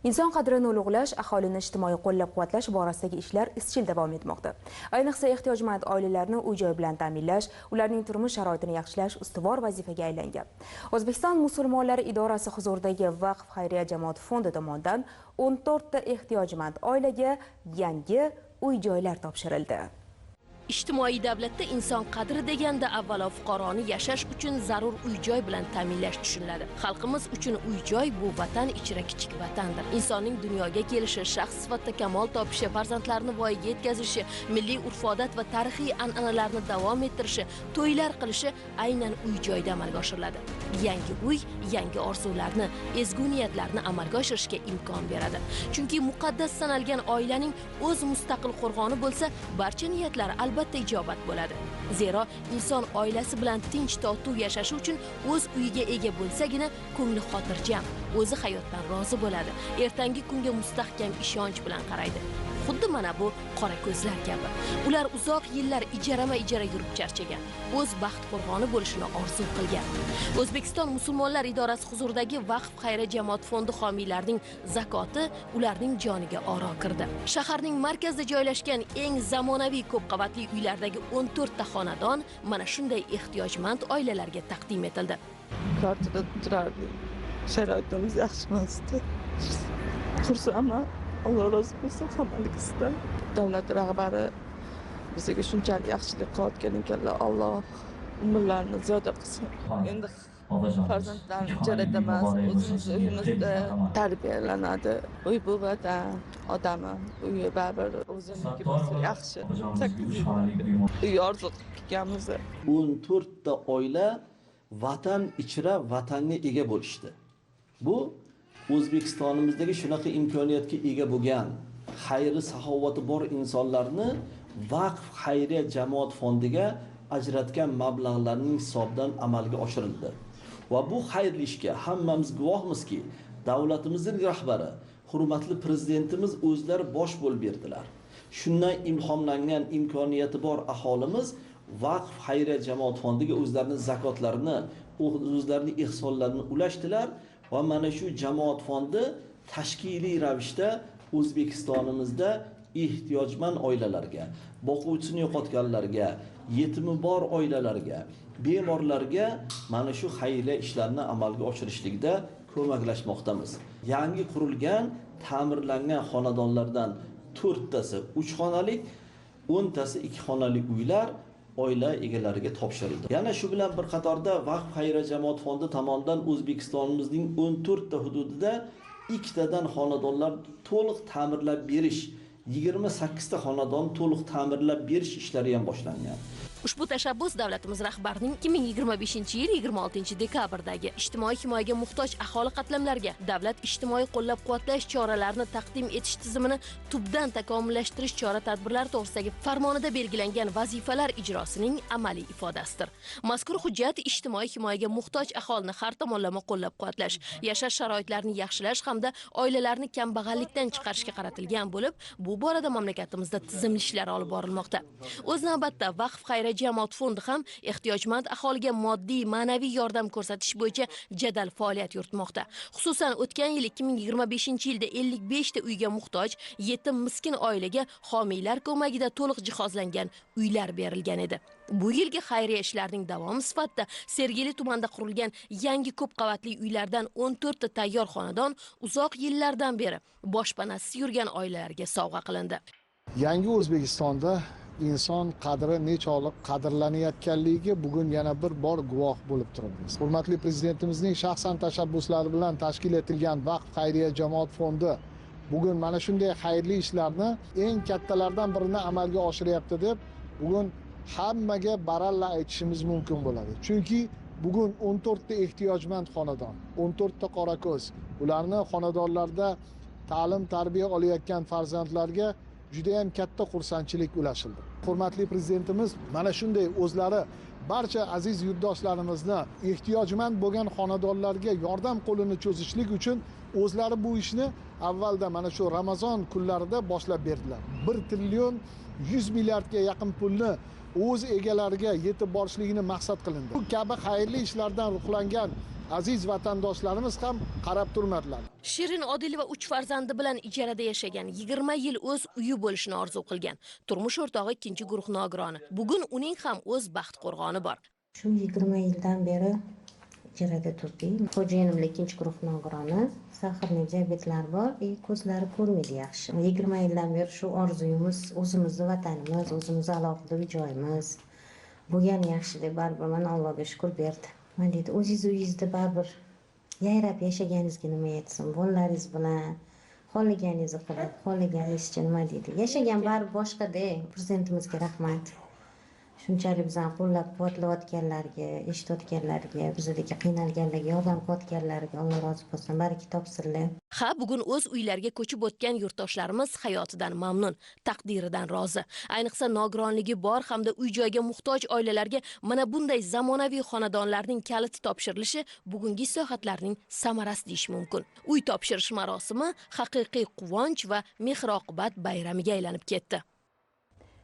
Inson qadrini ulug'lash, aholini ijtimoiy qo'llab-quvvatlash borasidagi ishlar izchil davom etmoqda. Ayniqsa ehtiyojmand oilalarni uy-joy bilan ta'minlash, ularning turmush sharoitini yaxshilash ustuvor vazifaga aylangan. O'zbekiston musulmonlari idorasi huzuridagi Vaqf xayriya jamoat fondi tomonidan 14 ta ehtiyojmand oilaga yangi uy-joylar topshirildi. Ijtimoiy davlatda inson qadri deganda avvalo fuqaroni yashash uchun zarur uy-joy bilan ta'minlash tushuniladi. Xalqimiz uchun uy-joy bu vatan ichra kichik vatandir. Insonning dunyoga kelishi, shaxs sifatida kamol topishi, farzandlarini voyaga yetkazishi, milliy urf-odat va tarixiy an'analarni davom ettirishi, to'ylar qilishi aynan uy-joyda amalga oshiriladi. Yangi uy yangi orzularni, ezgu niyatlarni amalga oshirishga imkon beradi. Chunki muqaddas sanalgan oilaning o'z mustaqil qo'rg'oni bo'lsa, barcha niyatlar albatta ijobat bo'ladi. Zero inson oilasi bilan tinch totuv yashashi uchun o'z uyiga ega bo'lsagina ko'ngli xotirjam, o'zi hayotdan rozi bo'ladi. Ertangi kunga mustahkam ishonch bilan qaraydi. Xuddi mana bu qora ko'zlar kabi. Ular uzoq yillar ijara yurib charchagan, o'z baxt qo'rg'oni bo'lishini orzu qilgan. O'zbekiston musulmonlar idorasi huzuridagi Vaqf xayriya jamoat fondi homiylarining zakoti ularning joniga oro kirdi. Shaharning markazida joylashgan eng zamonaviy ko'p qavatli uylardagi 14 ta xonadon mana shunday ehtiyojmand oilalarga taqdim etildi. Kvartirada turardik. Sharoitimiz yaxshi emasdi. Xursandman. Alloh rozi bo'lsin hammaligizdan. Davlat rahbari bizga shunchalik yaxshilik qilayotgan ekanlar. Alloh umrlarini ziyoda qilsin. Endi farzandlarni ijarada emas, o'zimiz uyimizda tarbiyalanadi. Uy bu vatan, odami, uyi baribir o'ziniki bo'lsa yaxshi. 8 uy orzu qilganmiz. 14 ta oila vatan ichra vatanga ega bo'lishdi. Bu O'zbekistonimizdagi shunaqa imkoniyatga ega bo'lgan, xayri saxovati bor insonlarni Vaqf xayriya jamoat fondiga ajratgan mablag'larning hisobidan amalga oshirildi. Va bu xayrli ishga hammamiz guvohmizki, davlatimizning rahbari, hurmatli prezidentimiz o'zlari bosh bo'lib berdilar. Shundan ilhomlangan imkoniyati bor aholimiz Vaqf xayriya jamoat fondiga o'zlarining zakotlarini, o'zlarining ihsonlarini ulashdilar. Va mana shu jamoat fondi tashkiliy ravishda O'zbekistonimizda ehtiyojmand oilalarga, boquvchisini yo'qotganlarga, yetimi bor oilalarga, bemorlarga mana shu xayriya ishlarini amalga oshirishlikda ko'maklashmoqdamiz. Yangi qurilgan, ta'mirlangan xonadonlardan 4 tasi 3 xonalik, 10 tasi 2 xonali uylar oila egalariga topshirildi. Yana shu bilan bir qatorda Vaqf xayriya jamoat fondi tomonidan O'zbekistonimizning 14 ta hududida 2 tadan xonadonlar to'liq ta'mirlab berish, 28 ta xonadon to'liq ta'mirlab berish ishlari ham boshlangan. Ushbu tashabbus davlatimiz rahbarining 2025-yil 26 dekabrdagi ijtimoiy himoyaga muhtoj aholi qatlamlariga davlat ijtimoiy qo'llab-quvvatlash choralarini taqdim etish tizimini tubdan takomillashtirish chora-tadbirlari to'g'risidagi farmonida belgilangan vazifalar ijrosining amaliy ifodasidir. Mazkur hujjat ijtimoiy himoyaga muhtoj aholini har tomonlama qo'llab-quvvatlash, yashash sharoitlarini yaxshilash hamda oilalarni kambag'allikdan chiqarishga qaratilgan bo'lib, bu borada mamlakatimizda tizimli ishlar olib borilmoqda. O'z navbatda Vaqf xayriya jamoat fondi ham ehtiyojmand aholiga moddiy, ma'naviy yordam ko'rsatish bo'yicha jadal faoliyat yuritmoqda. Xususan, o'tgan yil 2025-yilda 55 ta uyga muhtoj, yetim miskin oilaga homiylar ko'magida to'liq jihozlangan uylar berilgan edi. Bu yilgi xayriya ishlarining davomi sifatida Sergeli tumanida qurilgan yangi ko'p qavatli uylardan 14 ta tayyor xonadon uzoq yillardan beri boshpanasiz yurgan oilalarga sovg'a qilindi. Yangi O'zbekistonda inson qadri nechog'lik qadrlanayotganligiga bugun yana bir bor guvoh bo'lib turibmiz. Hurmatli prezidentimizning shaxsan tashabbuslari bilan tashkil etilgan Vaqf xayriya jamoat fondi bugun mana shunday xayrli ishlarni eng kattalardan birini amalga oshiryapti deb bugun hammaga baralla aytishimiz mumkin bo'ladi. Chunki bugun 14 ta ehtiyojmand xonadon, 14 ta qora ko'z, ularni xonadonlarda ta'lim, tarbiya olayotgan farzandlarga juda ham katta xursandchilik ulashildi. Hurmatli prezidentimiz mana shunday o'zlari barcha aziz yurtdoshlarimizni ehtiyojmand bo'lgan xonadonlarga yordam qo'lini cho'zishlik uchun o'zlari bu ishni avvalda mana shu Ramazon kunlarida boshlab berdilar. 1 trillion 100 milliardga yaqin pulni o'z egalariga yetib borishligini maqsad qilindi. Bu kabi xayrli ishlardan ruhlangan aziz vatandoshlarimiz ham qarab turmadilar. Shirin Odilova 3 farzandi bilan ijarada yashagan, 20 yil o'z uyi bo'lishini orzu qilgan. Turmush o'rtog'i ikkinchi guruh nogironi. Bugun uning ham o'z baxt qo'rg'oni bor. Shu 20 yildan beri ijarada turdik. Xo'jayinimning ikkinchi guruh nogironi, sahrli diabetlari bor, ko'zlari ko'rmaydi yaxshi. 20 yildan beri shu orzuyimiz, o'zimizni vatanimiz, o'zimizni alohida uy-joyimiz bo'lgani yaxshi deb baribir mana Allohga shukr berdi. Mana deydi, o'zingiz uyingizda baribir yayrab yashaganingizga nima yetsin, bolalaringiz bilan xohlaganingizni qilib, xohlaganingizcha nima deydi. Yashagan baribir boshqa-da. Prezidentimizga rahmat. Shunchalik bizani qo'llab-quvvatlayotganlarga, eshitayotganlarga, bizdagi qiynalganlarga yordam qilayotganlarga Alloh rozi bo'lsin, baraka topsinlar. Ha, bugun o'z uylariga ko'chib o'tgan yurtdoshlarimiz hayotidan mamnun, taqdiridan rozi. Ayniqsa nogironligi bor hamda uy-joyga muhtoj oilalarga mana bunday zamonaviy xonadonlarning kaliti topshirilishi bugungi islohotlarning samarasi deyish mumkin. Uy topshirish marosimi haqiqiy quvonch va mehr-oqibat bayramiga aylanib ketdi.